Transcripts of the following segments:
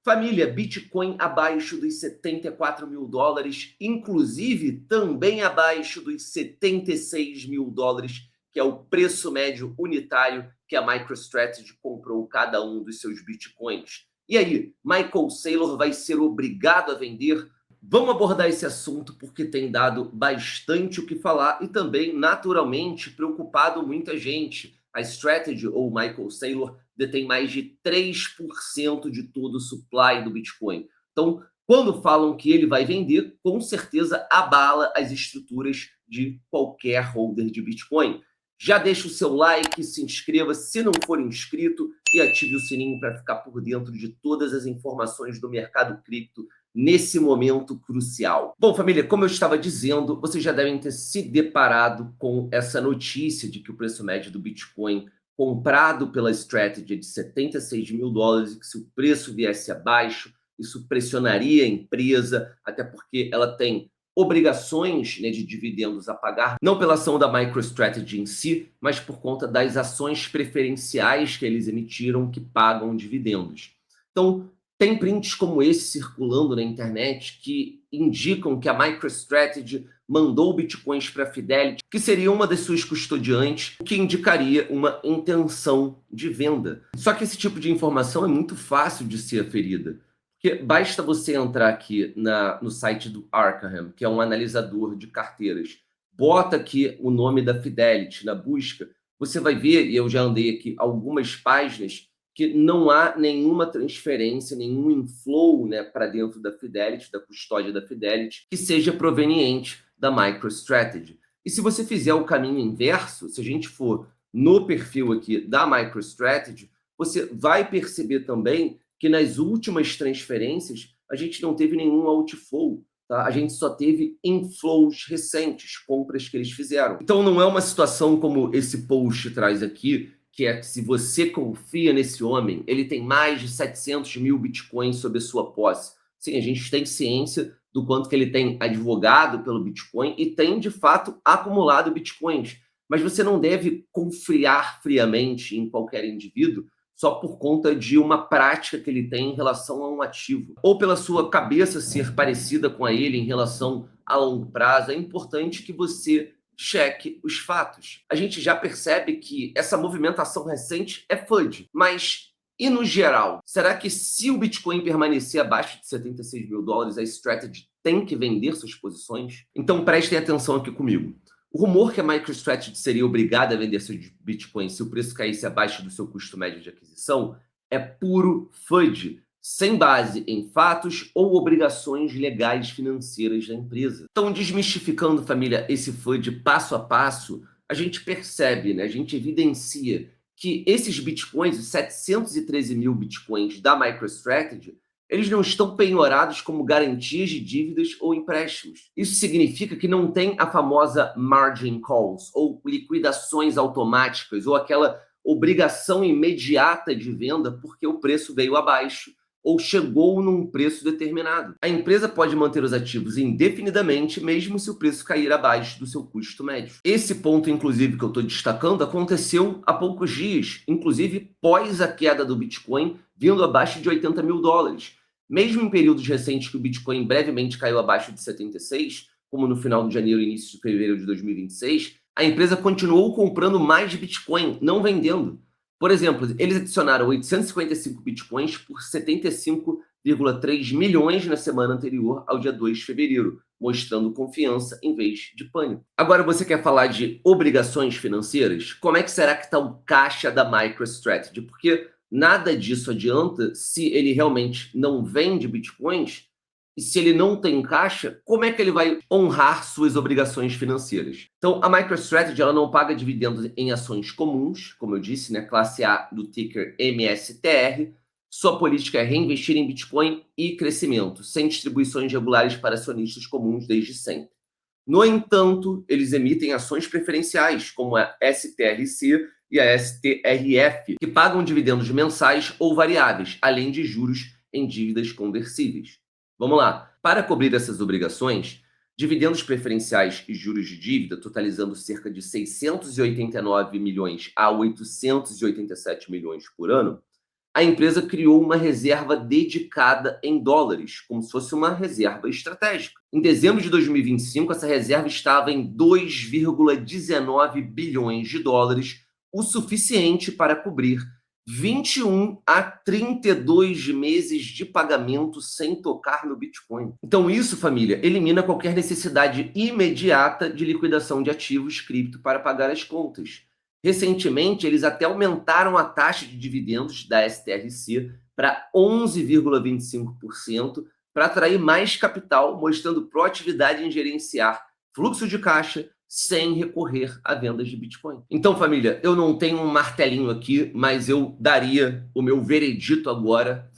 Família, Bitcoin abaixo dos 74 mil dólares, inclusive também abaixo dos 76 mil dólares, que é o preço médio unitário que a MicroStrategy comprou cada um dos seus Bitcoins. E aí, Michael Saylor vai ser obrigado a vender? Vamos abordar esse assunto porque tem dado bastante o que falar e também, naturalmente, preocupado muita gente. A Strategy, ou Michael Saylor, detém mais de 3% de todo o supply do Bitcoin. Então, quando falam que ele vai vender, com certeza abala as estruturas de qualquer holder de Bitcoin. Já deixa o seu like, se inscreva se não for inscrito e ative o sininho para ficar por dentro de todas as informações do mercado cripto nesse momento crucial. Bom, família, como eu estava dizendo, vocês já devem ter se deparado com essa notícia de que o preço médio do Bitcoin comprado pela Strategy é de 76 mil dólares e que se o preço viesse abaixo, isso pressionaria a empresa, até porque ela tem obrigações, né, de dividendos a pagar, não pela ação da MicroStrategy em si, mas por conta das ações preferenciais que eles emitiram que pagam dividendos. Então, tem prints como esse circulando na internet que indicam que a MicroStrategy mandou bitcoins para a Fidelity, que seria uma das suas custodiantes, o que indicaria uma intenção de venda. Só que esse tipo de informação é muito fácil de ser aferida, porque basta você entrar aqui no site do Arkham, que é um analisador de carteiras, bota aqui o nome da Fidelity na busca, você vai ver, e eu já andei aqui algumas páginas, que não há nenhuma transferência, nenhum inflow, né, para dentro da Fidelity, da custódia da Fidelity, que seja proveniente da MicroStrategy. E se você fizer o caminho inverso, se a gente for no perfil aqui da MicroStrategy, você vai perceber também que nas últimas transferências a gente não teve nenhum outflow, tá? A gente só teve inflows recentes, compras que eles fizeram. Então não é uma situação como esse post traz aqui, que é que se você confia nesse homem, ele tem mais de 700 mil bitcoins sob a sua posse. Sim, a gente tem ciência do quanto que ele tem advogado pelo Bitcoin e tem, de fato, acumulado bitcoins. Mas você não deve confiar friamente em qualquer indivíduo só por conta de uma prática que ele tem em relação a um ativo. Ou pela sua cabeça ser parecida com a ele em relação a longo prazo. É importante que você cheque os fatos. A gente já percebe que essa movimentação recente é FUD, mas e no geral? Será que se o Bitcoin permanecer abaixo de 76 mil dólares, a Strategy tem que vender suas posições? Então prestem atenção aqui comigo. O rumor que a MicroStrategy seria obrigada a vender seus Bitcoins se o preço caísse abaixo do seu custo médio de aquisição é puro FUD, sem base em fatos ou obrigações legais financeiras da empresa. Então, desmistificando, família, esse FUD passo a passo, a gente percebe, né, a gente evidencia que esses bitcoins, os 713 mil bitcoins da MicroStrategy, eles não estão penhorados como garantias de dívidas ou empréstimos. Isso significa que não tem a famosa margin calls, ou liquidações automáticas, ou aquela obrigação imediata de venda porque o preço veio abaixo ou chegou num preço determinado. A empresa pode manter os ativos indefinidamente, mesmo se o preço cair abaixo do seu custo médio. Esse ponto, inclusive, que eu estou destacando, aconteceu há poucos dias, inclusive pós a queda do Bitcoin, vindo abaixo de 80 mil dólares. Mesmo em períodos recentes que o Bitcoin brevemente caiu abaixo de 76, como no final de janeiro e início de fevereiro de 2026, a empresa continuou comprando mais Bitcoin, não vendendo. Por exemplo, eles adicionaram 855 bitcoins por 75,3 milhões na semana anterior ao dia 2 de fevereiro, mostrando confiança em vez de pânico. Agora, você quer falar de obrigações financeiras? Como é que será que está o caixa da MicroStrategy? Porque nada disso adianta se ele realmente não vende bitcoins e se ele não tem caixa, como é que ele vai honrar suas obrigações financeiras? Então, a MicroStrategy ela não paga dividendos em ações comuns, como eu disse, né, classe A do ticker MSTR. Sua política é reinvestir em Bitcoin e crescimento, sem distribuições regulares para acionistas comuns desde sempre. No entanto, eles emitem ações preferenciais, como a STRC e a STRF, que pagam dividendos mensais ou variáveis, além de juros em dívidas conversíveis. Vamos lá. Para cobrir essas obrigações, dividendos preferenciais e juros de dívida, totalizando cerca de 689 milhões a 887 milhões por ano, a empresa criou uma reserva dedicada em dólares, como se fosse uma reserva estratégica. Em dezembro de 2025, essa reserva estava em 2,19 bilhões de dólares, o suficiente para cobrir 21 a 32 meses de pagamento sem tocar no Bitcoin. Então isso, família, elimina qualquer necessidade imediata de liquidação de ativos cripto para pagar as contas. Recentemente, eles até aumentaram a taxa de dividendos da STRC para 11,25% para atrair mais capital, mostrando proatividade em gerenciar fluxo de caixa sem recorrer a vendas de Bitcoin. Então, família, eu não tenho um martelinho aqui, mas eu daria o meu veredito agora,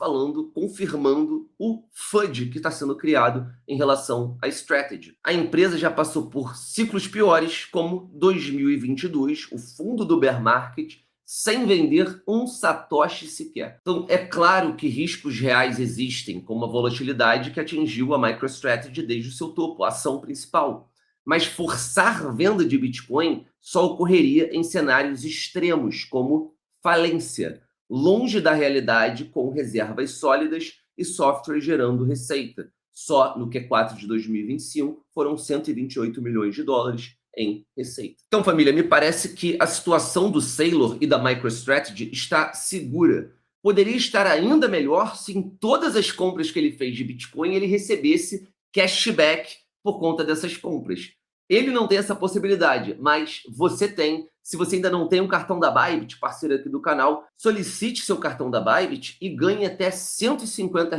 confirmando o FUD que está sendo criado em relação à Strategy. A empresa já passou por ciclos piores, como 2022, o fundo do bear market, sem vender um satoshi sequer. Então, é claro que riscos reais existem, como a volatilidade que atingiu a MicroStrategy desde o seu topo, a ação principal. Mas forçar venda de Bitcoin só ocorreria em cenários extremos, como falência, longe da realidade, com reservas sólidas e software gerando receita. Só no Q4 de 2025 foram 128 milhões de dólares em receita. Então, família, me parece que a situação do Saylor e da MicroStrategy está segura. Poderia estar ainda melhor se em todas as compras que ele fez de Bitcoin ele recebesse cashback por conta dessas compras. Ele não tem essa possibilidade, mas você tem. Se você ainda não tem um cartão da Bybit, parceiro aqui do canal, solicite seu cartão da Bybit e ganhe até R$ 150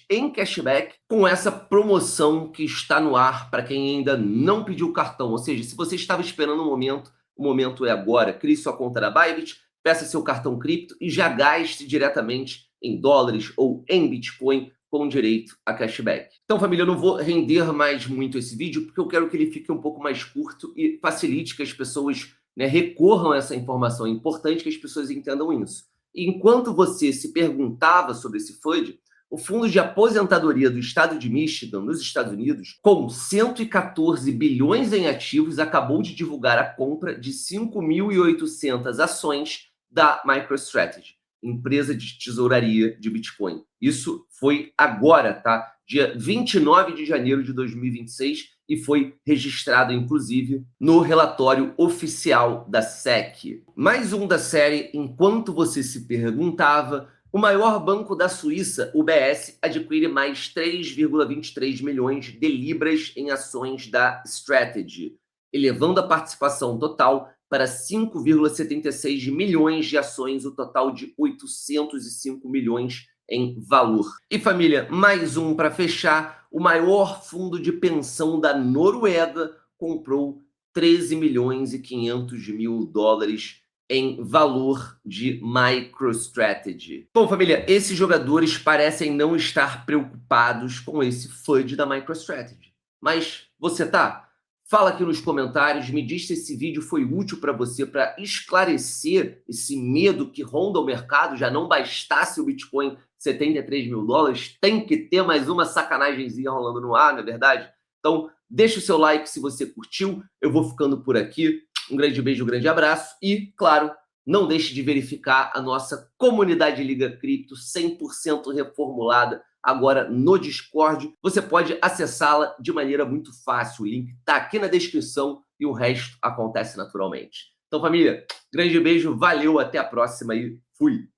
em cashback com essa promoção que está no ar para quem ainda não pediu o cartão. Ou seja, se você estava esperando o momento é agora. Crie sua conta da Bybit, peça seu cartão cripto e já gaste diretamente em dólares ou em Bitcoin com direito a cashback. Então, família, eu não vou render mais muito esse vídeo, porque eu quero que ele fique um pouco mais curto e facilite que as pessoas, recorram a essa informação. É importante que as pessoas entendam isso. E enquanto você se perguntava sobre esse FUD, o Fundo de Aposentadoria do Estado de Michigan, nos Estados Unidos, com 114 bilhões em ativos, acabou de divulgar a compra de 5.800 ações da MicroStrategy, empresa de tesouraria de Bitcoin. Isso foi agora, tá? Dia 29 de janeiro de 2026 e foi registrado, inclusive, no relatório oficial da SEC. Mais um da série Enquanto Você Se Perguntava, o maior banco da Suíça, o UBS, adquire mais 3,23 milhões de libras em ações da Strategy, elevando a participação total para 5,76 milhões de ações, o total de 805 milhões em valor. E família, mais um para fechar, o maior fundo de pensão da Noruega comprou 13 milhões e 500 mil dólares em valor de MicroStrategy. Bom, família, esses jogadores parecem não estar preocupados com esse FUD da MicroStrategy. Mas você tá? Fala aqui nos comentários, me diz se esse vídeo foi útil para você, para esclarecer esse medo que ronda o mercado. Já não bastasse o Bitcoin 73 mil dólares, tem que ter mais uma sacanagemzinha rolando no ar, não é verdade? Então, deixa o seu like se você curtiu. Eu vou ficando por aqui. Um grande beijo, um grande abraço e, claro, não deixe de verificar a nossa comunidade Liga Cripto 100% reformulada agora no Discord. Você pode acessá-la de maneira muito fácil. O link está aqui na descrição e o resto acontece naturalmente. Então, família, grande beijo, valeu, até a próxima e fui!